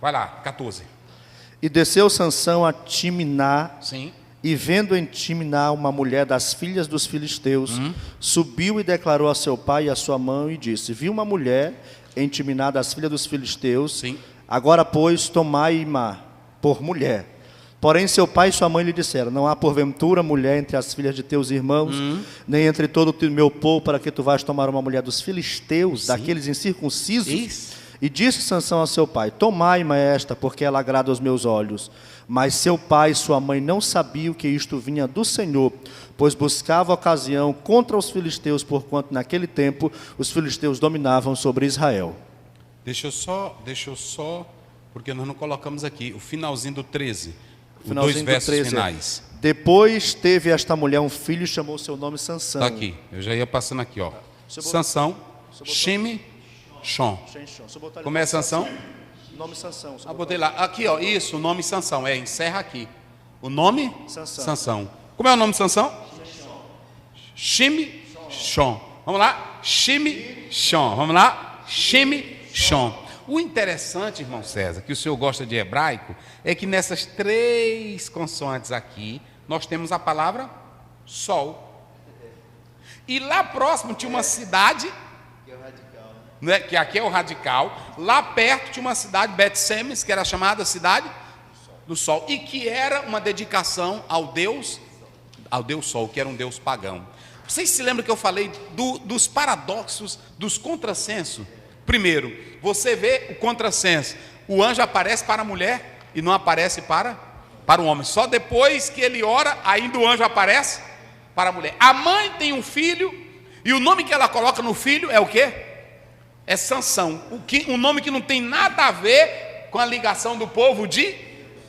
Vai lá, 14. E desceu Sansão a Timná, Sim. e vendo em Timná uma mulher das filhas dos filisteus, subiu e declarou a seu pai e a sua mãe, e disse: vi uma mulher em Timná das filhas dos filisteus, Sim. agora, pois, tomai-ma por mulher. Porém, seu pai e sua mãe lhe disseram: não há porventura mulher entre as filhas de teus irmãos, nem entre todo o meu povo, para que tu vás tomar uma mulher dos filisteus, daqueles incircuncisos? Isso. E disse Sansão a seu pai: tomai-ma esta, porque ela agrada aos meus olhos. Mas seu pai e sua mãe não sabiam que isto vinha do Senhor, pois buscava ocasião contra os filisteus, porquanto naquele tempo os filisteus dominavam sobre Israel. Deixa eu só, porque nós não colocamos aqui o finalzinho do 13. Os Finalzinho dois do versos 13. finais. Depois teve esta mulher um filho e chamou seu nome Sansão. Está aqui, eu já ia passando aqui, ó. Você botou- Sansão, Shime, Shon. Como é Sansão? Nome Sansão. Ah, botei lá. Aqui, ó, isso, o nome Sansão. Encerra aqui. O nome? Sansão. Sansão. Como é o nome de Sansão? Shime, Shon. Vamos lá? Shime, Shon. Vamos lá? Shime, Shon. O interessante, irmão César, que o senhor gosta de hebraico, é que nessas 3 consoantes aqui, nós temos a palavra sol. E lá próximo tinha uma cidade, né, que aqui é o radical, lá perto tinha uma cidade, Bet-Semes, que era chamada cidade do sol, e que era uma dedicação ao Deus Sol, que era um Deus pagão. Vocês se lembram que eu falei dos paradoxos, dos contrassensos? Primeiro, você vê o contrassenso, o anjo aparece para a mulher e não aparece para o homem, só depois que ele ora, ainda o anjo aparece para a mulher. A mãe tem um filho, e o nome que ela coloca no filho é o quê? É Sansão, um nome que não tem nada a ver com a ligação do povo de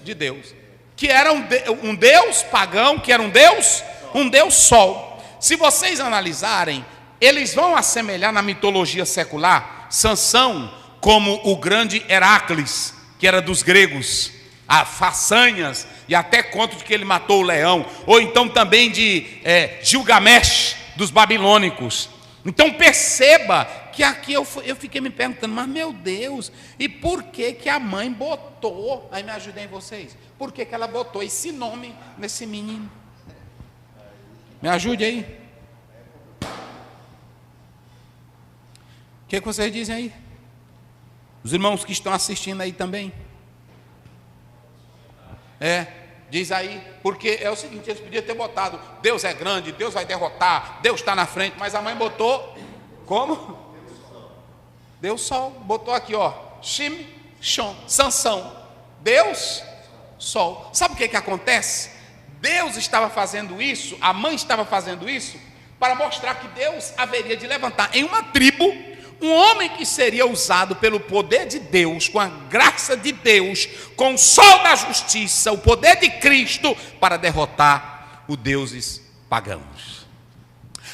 Deus, que era um Deus pagão, que era um Deus sol. Se vocês analisarem, eles vão assemelhar na mitologia secular Sansão como o grande Heracles, que era dos gregos, a façanhas, e até conto de que ele matou o leão, ou então também de Gilgamesh, dos babilônicos. Então perceba que aqui eu fiquei me perguntando, mas meu Deus, e por que a mãe botou, aí me ajudem vocês, por que ela botou esse nome nesse menino? Me ajude aí. O que vocês dizem aí? Os irmãos que estão assistindo aí também. Diz aí, porque é o seguinte, eles podiam ter botado, Deus é grande, Deus vai derrotar, Deus está na frente, mas a mãe botou, como? Deus Sol, botou aqui, ó, Shime, Shon, Sansão, Deus Sol. Sabe o que acontece? Deus estava fazendo isso, a mãe estava fazendo isso, para mostrar que Deus haveria de levantar em uma tribo, um homem que seria usado pelo poder de Deus, com a graça de Deus, com o sol da justiça, o poder de Cristo, para derrotar os deuses pagãos.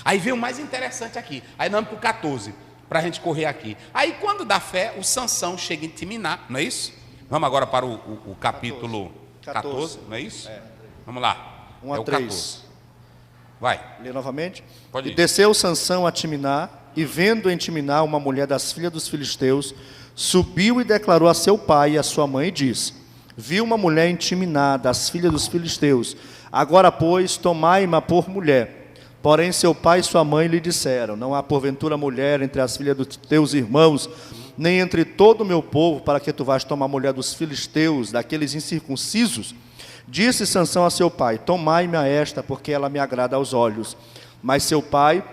Aí vem o mais interessante aqui, aí nós vamos para o 14, para a gente correr aqui. Aí quando dá fé, o Sansão chega em Timná, não é isso? Vamos agora para o capítulo 14, não é isso? Vamos lá, 1 a é o 3. 14. Vai. Lê novamente. Pode ir. E desceu Sansão a Timná, e vendo em Timná uma mulher das filhas dos filisteus, subiu e declarou a seu pai e a sua mãe, e disse: vi uma mulher em Timná das filhas dos filisteus, agora, pois, tomai-ma por mulher. Porém seu pai e sua mãe lhe disseram: não há porventura mulher entre as filhas dos teus irmãos, nem entre todo o meu povo, para que tu vás tomar a mulher dos filisteus, daqueles incircuncisos? Disse Sansão a seu pai: tomai-me a esta, porque ela me agrada aos olhos. Mas seu pai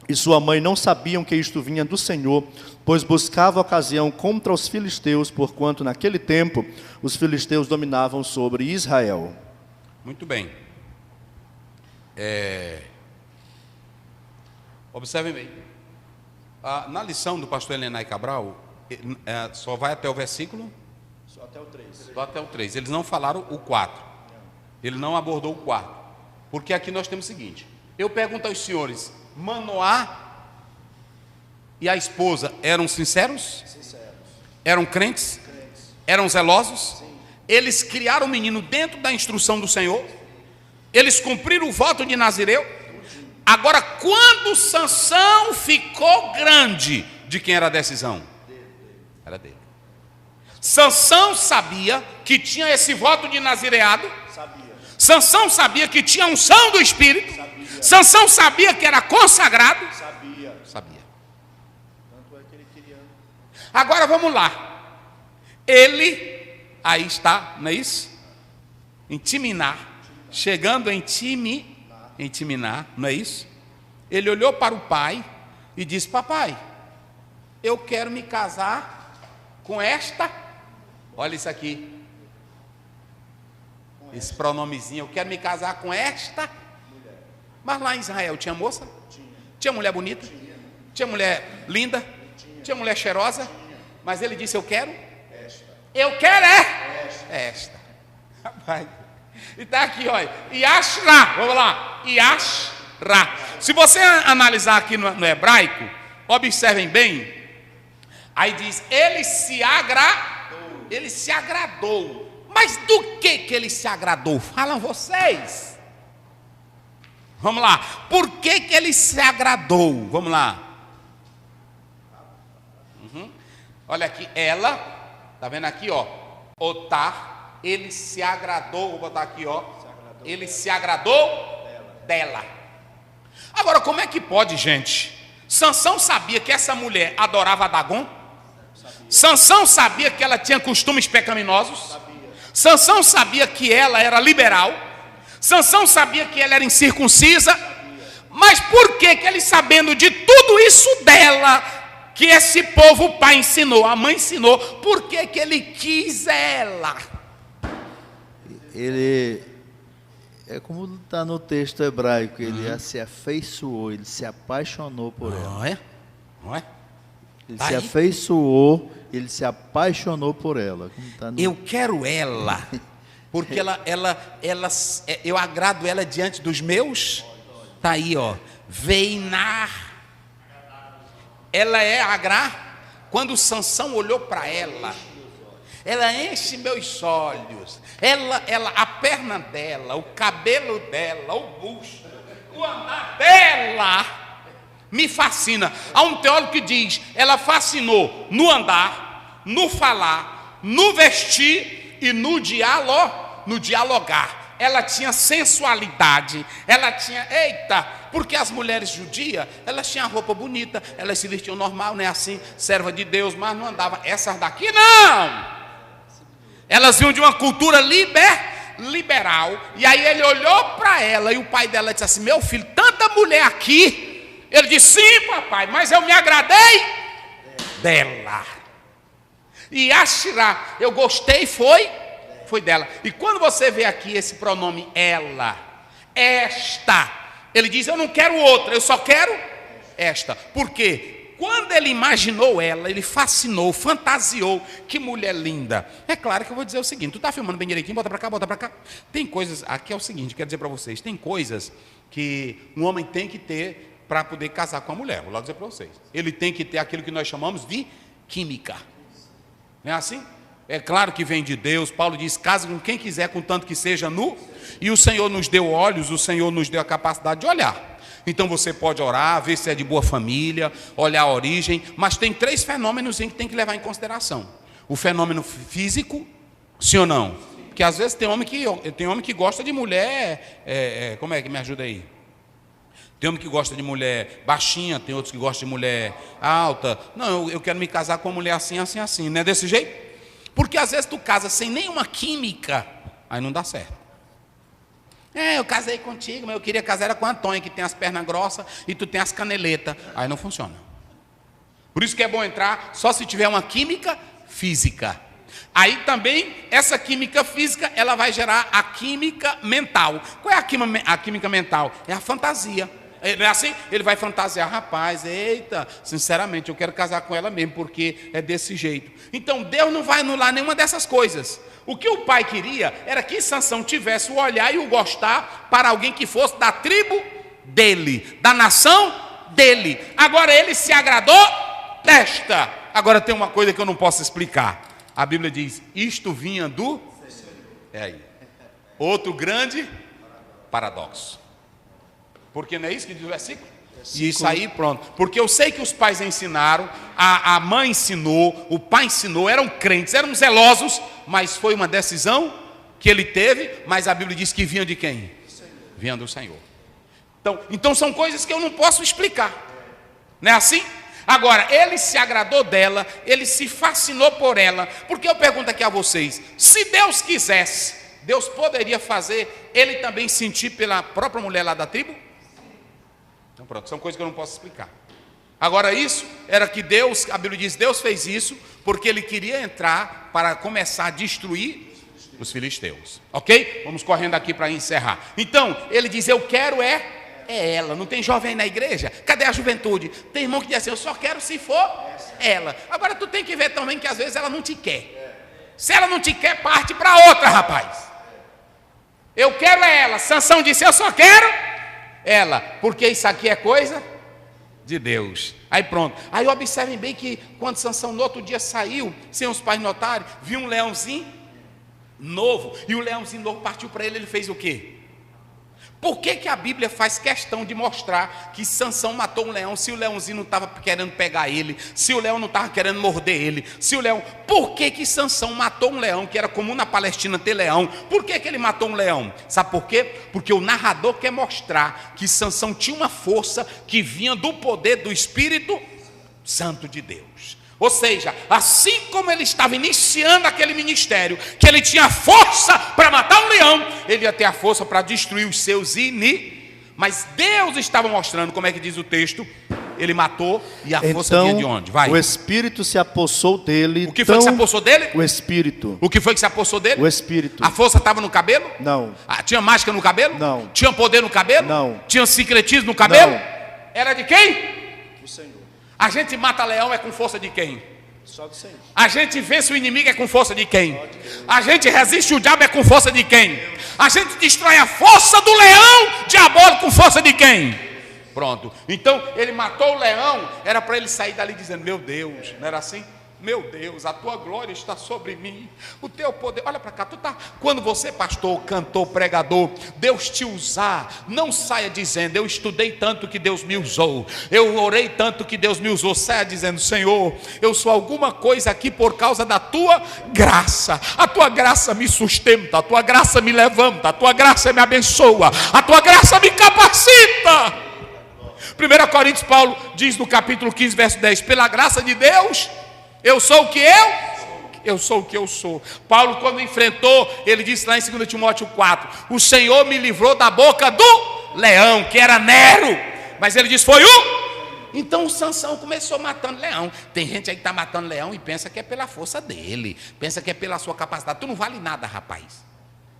e sua mãe não sabiam que isto vinha do Senhor, pois buscava ocasião contra os filisteus, porquanto naquele tempo os filisteus dominavam sobre Israel. Muito bem. Observem bem. Na lição do pastor Helenay Cabral, só vai até o versículo? Só até o 3. Só até o 3. Eles não falaram o 4. Ele não abordou o 4. Porque aqui nós temos o seguinte. Eu pergunto aos senhores, Manoá e a esposa eram sinceros? Sinceros. Eram crentes? Crentes. Eram zelosos? Sim. Eles criaram o menino dentro da instrução do Senhor? Eles cumpriram o voto de Nazireu? Agora, quando Sansão ficou grande, de quem era a decisão? Era dele. Sansão sabia que tinha esse voto de nazireado. Sansão sabia que tinha unção do Espírito. Sansão sabia que era consagrado. Sabia. Agora vamos lá. Ele, aí está, não é isso? Intiminar. Chegando a intiminar, não é isso? Ele olhou para o pai e disse: papai, eu quero me casar com esta. Olha isso aqui. Esse pronomezinho, eu quero me casar com esta. Mas lá em Israel tinha moça? Tinha mulher bonita? Tinha mulher linda? Tinha mulher cheirosa? Mas ele disse: eu quero? Eu quero esta. Rapaz. E está aqui, olha. Yashra. Vamos lá. Yashra. Se você analisar aqui no hebraico, observem bem. Aí diz: ele se agradou. Mas do que ele se agradou? Falam vocês. Vamos lá. Por que ele se agradou? Vamos lá. Olha aqui, ela, tá vendo aqui, ó? Otar, ele se agradou, vou botar aqui, ó. Ele se agradou dela. Agora, como é que pode, gente? Sansão sabia que essa mulher adorava Dagon? Sansão sabia que ela tinha costumes pecaminosos? Sansão sabia que ela era liberal? Sansão sabia que ela era incircuncisa? Mas por que ele, sabendo de tudo isso dela, que esse povo, o pai ensinou, a mãe ensinou, por que ele quis ela? Ele, é como está no texto hebraico, ele se afeiçoou, ele se apaixonou por ela. Não é? Ele Tá se aí. afeiçoou, ele se apaixonou por ela. Como tá no... Eu quero ela, porque eu agrado ela diante dos meus. Está aí, ó. Veinar. Ela é agrar. Quando Sansão olhou para ela enche meus olhos. A perna dela, o cabelo dela, o busto, o andar dela me fascina. Há um teólogo que diz: ela fascinou no andar, no falar, no vestir e no dialogar. Ela tinha sensualidade, ela tinha, porque as mulheres judias, elas tinham roupa bonita, elas se vestiam normal, né, assim, serva de Deus, mas não andava. Essas daqui não, elas vinham de uma cultura liberal. E aí ele olhou para ela e o pai dela disse assim: meu filho, tanta mulher aqui. Ele disse: sim, papai, mas eu me agradei dela. E Ashra, eu gostei, foi dela. E quando você vê aqui esse pronome ela, esta, ele diz: eu não quero outra, eu só quero esta. Por quê? Quando ele imaginou ela, ele fascinou, fantasiou. Que mulher linda. É claro que eu vou dizer o seguinte: tu está filmando bem direitinho, bota para cá. Tem coisas, aqui é o seguinte, quero dizer para vocês, tem coisas que um homem tem que ter para poder casar com a mulher. Vou logo dizer para vocês. Ele tem que ter aquilo que nós chamamos de química. Não é assim? É claro que vem de Deus. Paulo diz: casa com quem quiser, contanto que seja nu. E o Senhor nos deu olhos, o Senhor nos deu a capacidade de olhar. Então você pode orar, ver se é de boa família, olhar a origem. Mas tem 3 fenômenos que tem que levar em consideração: o fenômeno físico, sim ou não? Porque às vezes tem homem que gosta de mulher, como é que me ajuda aí? Tem homem que gosta de mulher baixinha, tem outros que gostam de mulher alta. Não, eu quero me casar com uma mulher assim, assim, assim. Não é desse jeito? Porque às vezes tu casa sem nenhuma química, aí não dá certo. Eu casei contigo, mas eu queria casar com a Antônia, que tem as pernas grossas e tu tem as caneletas. Aí não funciona. Por isso que é bom entrar só se tiver uma química física. Aí também, essa química física, ela vai gerar a química mental. Qual é a química mental? É a fantasia. Não é assim? Ele vai fantasiar: rapaz, eita, sinceramente, eu quero casar com ela mesmo, porque é desse jeito. Então, Deus não vai anular nenhuma dessas coisas. O que o pai queria era que Sansão tivesse o olhar e o gostar para alguém que fosse da tribo dele, da nação dele. Agora ele se agradou desta. Agora tem uma coisa que eu não posso explicar. A Bíblia diz: isto vinha do... aí. Outro grande paradoxo. Porque não é isso que diz o versículo? E isso aí, pronto. Porque eu sei que os pais ensinaram, a mãe ensinou, o pai ensinou, eram crentes, eram zelosos, mas foi uma decisão que ele teve, mas a Bíblia diz que vinha de quem? Vinha do Senhor. Então são coisas que eu não posso explicar. Não é assim? Agora, ele se agradou dela, ele se fascinou por ela, porque eu pergunto aqui a vocês, se Deus quisesse, Deus poderia fazer ele também sentir pela própria mulher lá da tribo? Então pronto, são coisas que eu não posso explicar. Agora isso, era que Deus, a Bíblia diz, Deus fez isso, porque ele queria entrar para começar a destruir os filisteus. Ok? Vamos correndo aqui para encerrar. Então, ele diz, eu quero é ela. Não tem jovem na igreja? Cadê a juventude? Tem irmão que diz assim, eu só quero se for ela. Agora tu tem que ver também que às vezes ela não te quer. Se ela não te quer, parte para outra, rapaz. Eu quero é ela. Sansão disse, eu só quero ela, porque isso aqui é coisa de Deus. Aí pronto. Aí observem bem que quando Sansão no outro dia saiu, sem os pais notarem, viu um leãozinho novo, e o leãozinho novo partiu para ele fez o quê? Por que a Bíblia faz questão de mostrar que Sansão matou um leão, se o leãozinho não estava querendo pegar ele, se o leão não estava querendo morder ele, se o leão... Por que Sansão matou um leão, que era comum na Palestina ter leão? Por que ele matou um leão? Sabe por quê? Porque o narrador quer mostrar que Sansão tinha uma força que vinha do poder do Espírito Santo de Deus. Ou seja, assim como ele estava iniciando aquele ministério, que ele tinha força para matar um leão, ele ia ter a força para destruir os seus inimigos. Mas Deus estava mostrando, como é que diz o texto, ele matou e a força vinha de onde? Vai. O Espírito se apossou dele. O que foi que se apossou dele? O Espírito. O que foi que se apossou dele? O Espírito. A força estava no cabelo? Não. Tinha mágica no cabelo? Não. Tinha poder no cabelo? Não. Tinha secretismo no cabelo? Não. Era de quem? Do Senhor. A gente mata leão é com força de quem? Só do Senhor. A gente vence o inimigo é com força de quem? A gente resiste o diabo é com força de quem? A gente destrói a força do leão diabólico com força de quem? Pronto. Então ele matou o leão, era para ele sair dali dizendo, meu Deus, não era assim? Meu Deus, a tua glória está sobre mim, o teu poder, olha para cá, quando você pastor, cantor, pregador, Deus te usar, não saia dizendo, eu estudei tanto que Deus me usou, eu orei tanto que Deus me usou, saia dizendo, Senhor, eu sou alguma coisa aqui por causa da tua graça, a tua graça me sustenta, a tua graça me levanta, a tua graça me abençoa, a tua graça me capacita. 1 Coríntios, Paulo diz no capítulo 15, verso 10, pela graça de Deus, eu sou o que eu sou o que eu sou. Paulo, quando enfrentou, ele disse lá em 2 Timóteo 4, o Senhor me livrou da boca do leão, que era Nero, mas ele disse, foi o... Então o Sansão começou matando leão. Tem gente aí que está matando leão e pensa que é pela força dele, pensa que é pela sua capacidade. Tu não vale nada, rapaz.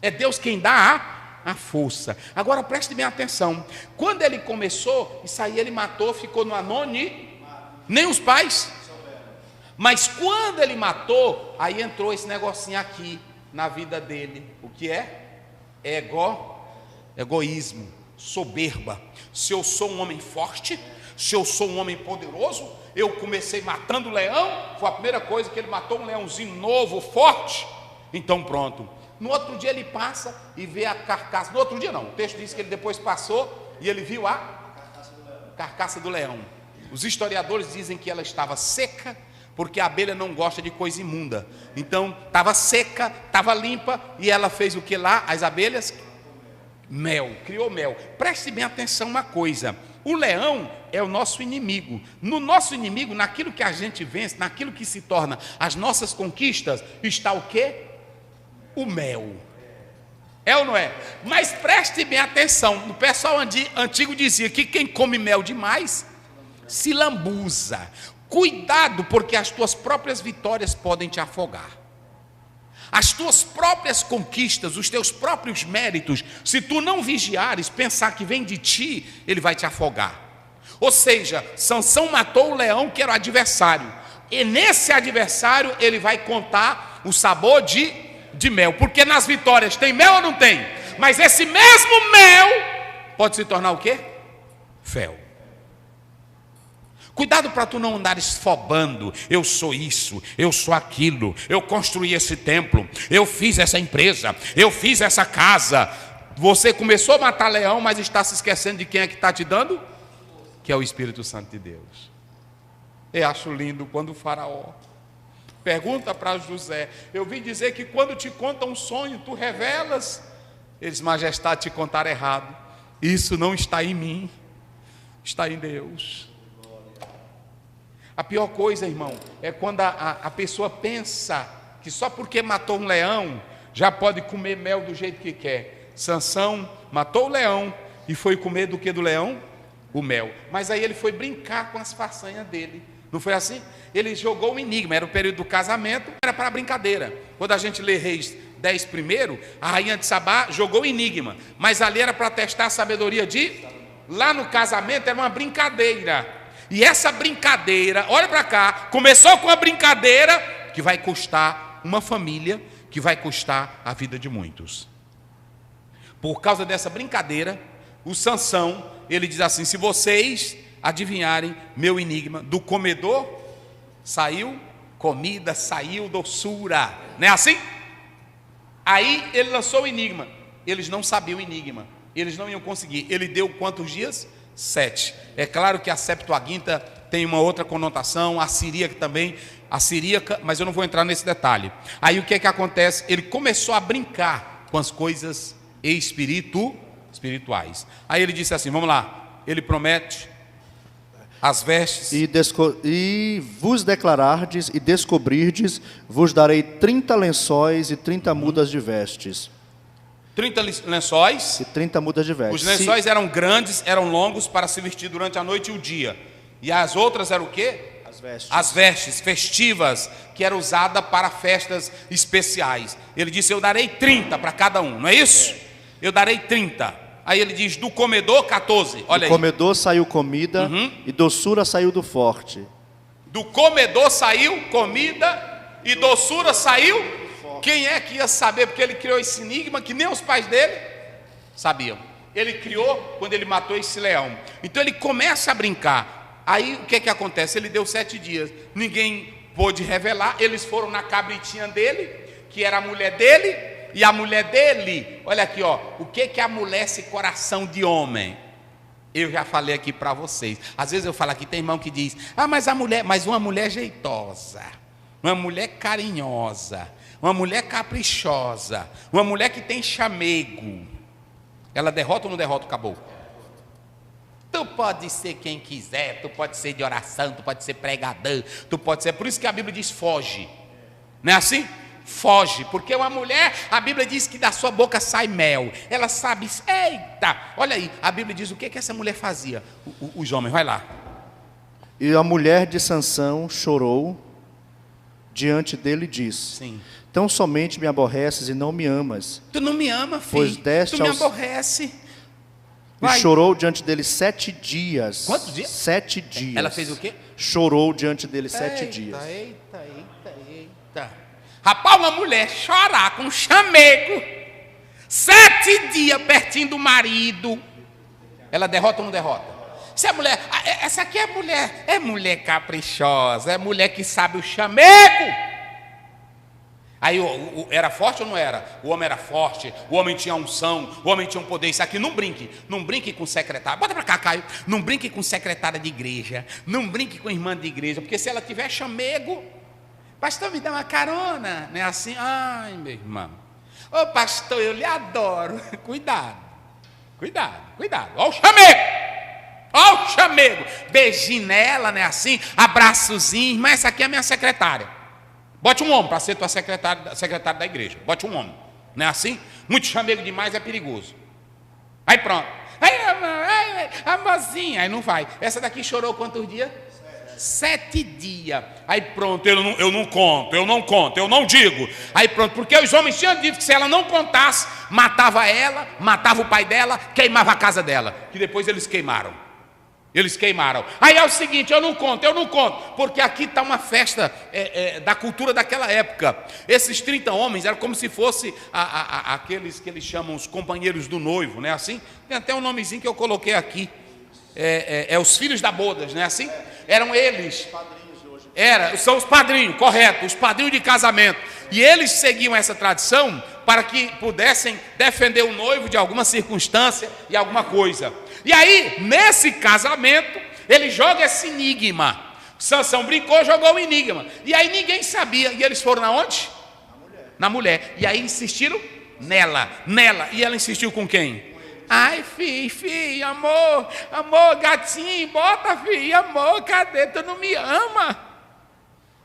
É Deus quem dá a força. Agora preste bem atenção, quando ele começou, isso aí ele matou, ficou no anônimo, nem os pais. Mas quando ele matou, aí entrou esse negocinho aqui na vida dele. O que é? Egoísmo, soberba. Se eu sou um homem forte, se eu sou um homem poderoso, eu comecei matando o leão, foi a primeira coisa que ele matou, um leãozinho novo, forte. Então pronto. No outro dia ele passa e vê a carcaça. No outro dia não, o texto diz que ele depois passou e ele viu a carcaça do leão. Os historiadores dizem que ela estava seca, porque a abelha não gosta de coisa imunda. Então, estava seca, estava limpa, e ela fez o que lá? As abelhas? Mel, criou mel. Preste bem atenção uma coisa, o leão é o nosso inimigo. No nosso inimigo, naquilo que a gente vence, naquilo que se torna as nossas conquistas, está o quê? O mel. É ou não é? Mas preste bem atenção, o pessoal antigo dizia que quem come mel demais, se lambuza. Cuidado, porque as tuas próprias vitórias podem te afogar. As tuas próprias conquistas, os teus próprios méritos, se tu não vigiares, pensar que vem de ti, ele vai te afogar. Ou seja, Sansão matou o leão que era o adversário. E nesse adversário ele vai contar o sabor de mel. Porque nas vitórias tem mel ou não tem? Mas esse mesmo mel pode se tornar o quê? Fel. Cuidado para tu não andares fobando, eu sou isso, eu sou aquilo, eu construí esse templo, eu fiz essa empresa, eu fiz essa casa. Você começou a matar leão, mas está se esquecendo de quem é que está te dando? que é o Espírito Santo de Deus. Eu acho lindo quando o faraó pergunta para José: eu vim dizer que quando te conta um sonho, tu revelas. Eles: majestade, te contar errado. Isso não está em mim, está em Deus. A pior coisa, irmão, é quando a pessoa pensa que só porque matou um leão, já pode comer mel do jeito que quer. Sansão matou o leão e foi comer do que do leão? O mel. Mas aí ele foi brincar com as façanhas dele. Não foi assim? Ele jogou um enigma, era o período do casamento, era para brincadeira. Quando a gente lê Reis 10 primeiro, a rainha de Sabá jogou enigma, mas ali era para testar a sabedoria de... Lá no casamento era uma brincadeira. E essa brincadeira, olha para cá, começou com uma brincadeira que vai custar uma família, que vai custar a vida de muitos. Por causa dessa brincadeira, o Sansão, ele diz assim: se vocês adivinharem meu enigma, do comedor saiu comida, saiu doçura, não é assim? Aí ele lançou o enigma, eles não sabiam o enigma, eles não iam conseguir. Ele deu quantos dias? 7. É claro que a Septuaginta tem uma outra conotação, a siríaca também, a siríaca, mas eu não vou entrar nesse detalhe. Aí o que é que acontece? Ele começou a brincar com as coisas espirituais. Aí ele disse assim, vamos lá, ele promete as vestes. E vos declarardes e descobrirdes, vos darei 30 lençóis e 30 mudas de vestes. 30 lençóis. E 30 mudas de vestes. Os lençóis eram grandes, eram longos para se vestir durante a noite e o dia. E as outras eram o quê? As vestes. As vestes festivas, que era usada para festas especiais. Ele disse, eu darei 30 para cada um, não é isso? Eu darei 30. Aí ele diz, do comedor 14, olha aí. Do comedor saiu comida, e doçura saiu do forte. Do comedor saiu comida e doçura saiu. Quem é que ia saber? Porque ele criou esse enigma que nem os pais dele sabiam. Ele criou quando ele matou esse leão. Então ele começa a brincar. Aí o que é que acontece? Ele deu 7 dias. Ninguém pôde revelar. Eles foram na cabritinha dele, que era a mulher dele. E a mulher dele, olha aqui, ó, o que que amolece coração de homem? Eu já falei aqui para vocês. Às vezes eu falo aqui, tem irmão que diz, mas uma mulher jeitosa, uma mulher carinhosa, uma mulher caprichosa, uma mulher que tem chamego, ela derrota ou não derrota o caboclo? Tu pode ser quem quiser, tu pode ser de oração, tu pode ser pregador, tu pode ser, por isso que a Bíblia diz foge, não é assim? Foge, porque uma mulher, a Bíblia diz que da sua boca sai mel, ela sabe, eita, olha aí, a Bíblia diz o que que essa mulher fazia, os homens, vai lá. E a mulher de Sansão chorou diante dele e disse, sim, tão somente me aborreces e não me amas. Tu não me ama, filho, pois deste tu me aborrece. E chorou diante dele 7 dias. Quantos dias? 7 dias. Ela fez o quê? Chorou diante dele 7 dias. Eita. Rapaz, uma mulher chorar com chamego 7 dias pertinho do marido, ela derrota ou não derrota? Se a mulher, essa aqui é mulher caprichosa, é mulher que sabe o chamego. Aí era forte ou não era? O homem era forte, o homem tinha unção, o homem tinha um poder. Isso aqui não brinque com secretária. Bota para cá, Caio. Não brinque com secretária de igreja, não brinque com irmã de igreja, porque se ela tiver chamego, pastor, me dá uma carona, não é assim? Ai, meu irmão, ô pastor, eu lhe adoro. Cuidado. Olha o chamego, beijinho nela, não é assim? Abraçozinho, mas essa aqui é a minha secretária. Bote um homem para ser tua secretária da igreja. Bote um homem. Não é assim? Muito chamego demais é perigoso. Aí pronto. Aí, amorzinha. Aí não vai. Essa daqui chorou quantos dias? 7 dias. Aí pronto, eu não conto, eu não digo. Aí pronto, porque os homens tinham dito que se ela não contasse, matava ela, matava o pai dela, queimava a casa dela. Que depois eles queimaram. Aí é o seguinte, eu não conto, porque aqui está uma festa da cultura daquela época. Esses 30 homens eram como se fosse aqueles que eles chamam os companheiros do noivo, não é assim? Tem até um nomezinho que eu coloquei aqui. Os filhos da bodas, não é assim? Eram eles. São os padrinhos, correto, os padrinhos de casamento. E eles seguiam essa tradição para que pudessem defender o noivo de alguma circunstância e alguma coisa. E aí, nesse casamento, Ele joga esse enigma. Sansão brincou, jogou o enigma. E aí ninguém sabia. E eles foram na onde? Na mulher. E aí insistiram nela. E ela insistiu com quem? Ai, filho, amor, gatinho, bota, filho, amor, cadê? Tu não me ama?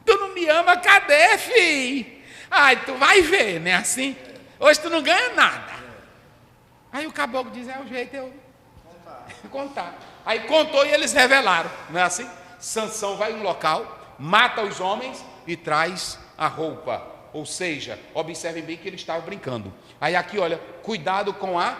Tu não me ama, cadê, filho? Ai, tu vai ver, né, assim? Hoje tu não ganha nada. Aí o caboclo diz, o jeito eu contar. Aí contou e eles revelaram, não é assim? Sansão vai em um local, mata os homens e traz a roupa. Ou seja, observem bem que ele estava brincando. Aí aqui, olha, cuidado com a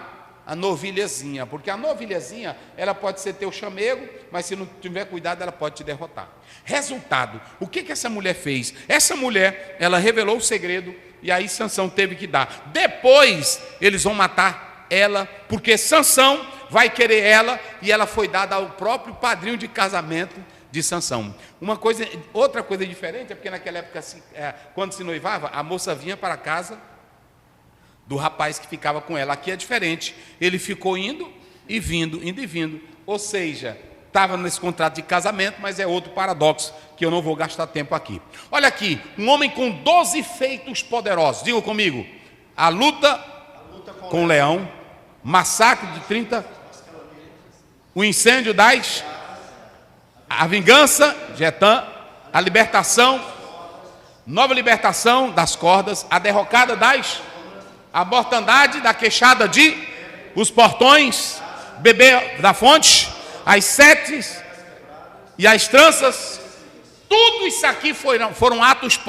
novilhazinha, porque a novilhazinha, ela pode ser teu chamego, mas se não tiver cuidado, ela pode te derrotar. Resultado, o que essa mulher fez? Essa mulher, ela revelou o segredo, e aí Sansão teve que dar. Depois, eles vão matar ela, porque Sansão vai querer ela, e ela foi dada ao próprio padrinho de casamento de Sansão. Outra coisa diferente, é porque naquela época, quando se noivava, a moça vinha para a casa do rapaz que ficava com ela. Aqui é diferente, ele ficou indo e vindo. Ou seja, estava nesse contrato de casamento, mas é outro paradoxo que eu não vou gastar tempo aqui. Olha aqui, um homem com 12 feitos poderosos. Digam comigo, a luta com o leão, massacre de 30, o incêndio a vingança, Jetã, a libertação, nova libertação das cordas, a derrocada a mortandade da queixada os portões, beber da fonte, as setes e as tranças, tudo isso aqui foram atos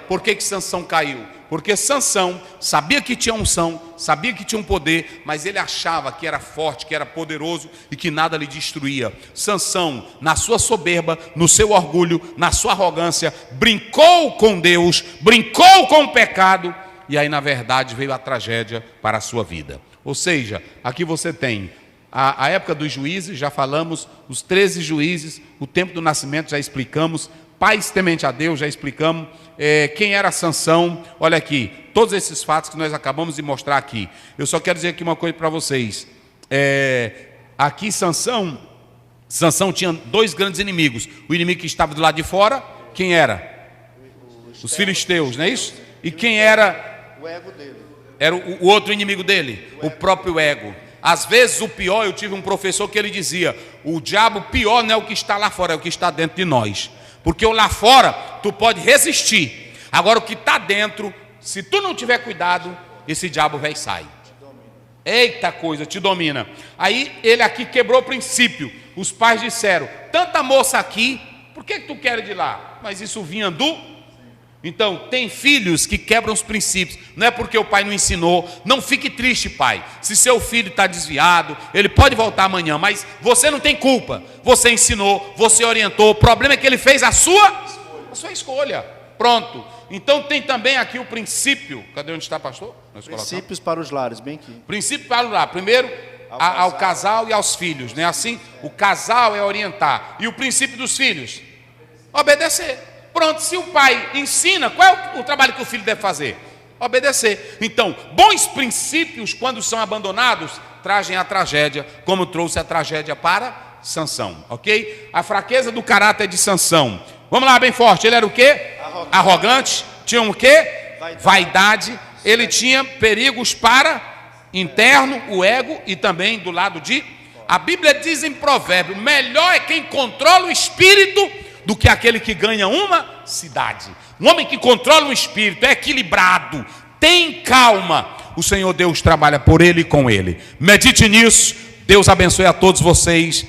Por que Sansão caiu? Porque Sansão sabia que tinha unção, sabia que tinha um poder, mas ele achava que era forte, que era poderoso e que nada lhe destruía. Sansão, na sua soberba, no seu orgulho, na sua arrogância, brincou com Deus, brincou com o pecado, e aí na verdade veio a tragédia para a sua vida. Ou seja, aqui você tem a época dos juízes, já falamos, os 13 juízes, o tempo do nascimento já explicamos, pais temente a Deus, já explicamos, quem era Sansão. Olha aqui, todos esses fatos que nós acabamos de mostrar aqui. Eu só quero dizer aqui uma coisa para vocês. Aqui Sansão tinha dois grandes inimigos. O inimigo que estava do lado de fora, quem era? Os filisteus, não é isso? E quem era? O ego dele. Era o outro inimigo dele, o próprio ego. Às vezes o pior, eu tive um professor que ele dizia, o diabo pior não é o que está lá fora, é o que está dentro de nós. Porque o lá fora, tu pode resistir. Agora o que está dentro, se tu não tiver cuidado, esse diabo vai e sai. Eita coisa, te domina. Aí ele aqui quebrou o princípio. Os pais disseram, tanta moça aqui, por que tu quer de lá? Mas isso vinha do... Então, tem filhos que quebram os princípios. Não é porque o pai não ensinou. Não fique triste, pai. Se seu filho está desviado, ele pode voltar amanhã, mas você não tem culpa. Você ensinou, você orientou. O problema é que ele fez a sua escolha. Pronto. Então tem também aqui o princípio. Cadê onde está, pastor? Princípios para os lares, bem aqui. Princípio para o lar. Primeiro, ao casal e aos filhos. Não é assim? O casal é orientar. E o princípio dos filhos? Obedecer. Pronto, se o pai ensina, qual é o trabalho que o filho deve fazer? Obedecer. Então, bons princípios, quando são abandonados, trazem a tragédia, como trouxe a tragédia para Sansão, ok? A fraqueza do caráter de Sansão. Vamos lá, bem forte. Ele era o quê? Arrogante. Tinha o quê? Vaidade. Ele tinha perigos para interno, o ego, e também do lado de... A Bíblia diz em Provérbio, melhor é quem controla o espírito do que aquele que ganha uma cidade. Um homem que controla o espírito, é equilibrado, tem calma. O Senhor Deus trabalha por ele e com ele. Medite nisso. Deus abençoe a todos vocês.